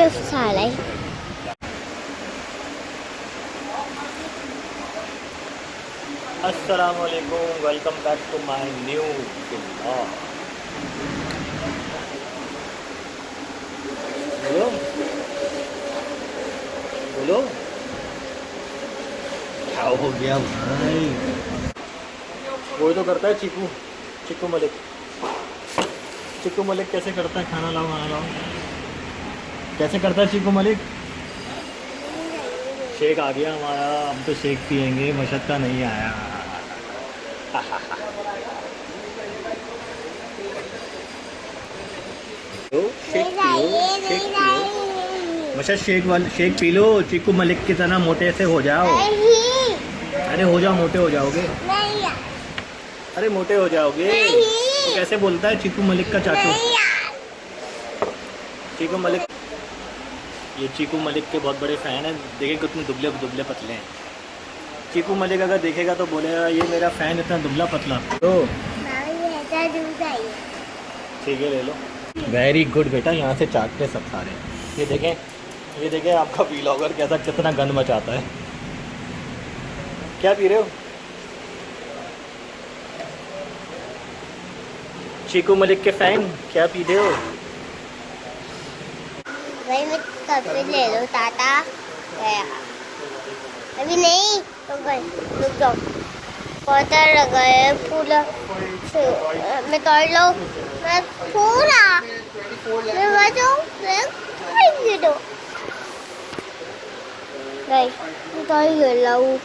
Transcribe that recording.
साले अस्सलामुअलैकुम, welcome back to my new blog. बोलो बोलो, क्या हो गया भाई? वही तो करता है चीकू, चिक्कू मलिक। चिक्कू मलिक कैसे करता है? खाना लाओ, खाना लाओ। कैसे करता है चिक्कू मलिक? शेक आ गया हमारा, हम तो शेक पियेंगे, मशक्का नहीं आया। तो शेक पियो, शेक पियो। मशा shake P low, chikoo Malik की तरह मोटे से हो जाओ। अरे हो जाओ, मोटे हो जाओगे। अरे मोटे हो जाओगे। तो कैसे बोलता है चिक्कू मलिक का चाचू? चिक्कू मलिक, ये चिक्कू मलिक के बहुत बड़े फ़ैन हैं। देखें कितने दुबले दुबले पतले हैं। चिक्कू मलिक अगर देखेगा तो बोलेगा ये मेरा फ़ैन इतना दुबला पतला। तो ठीक है, ले लो। वेरी गुड बेटा, यहाँ से चाटते सब सारे। ये देखें आपका व्लॉगर कैसा कितना गंद मचाता है। क्या पी रहे हो? चिक्कू मलिक के फ़ैन क्या पी रहे हो? भाई मैं कभी ले लो टाटा गया अभी नहीं तो रुक जाओ पौधर गए पूरा मैं तोड़ लो मैं पूरा मैं बचाऊं मैं दे दो नहीं मैं तो ही लाऊं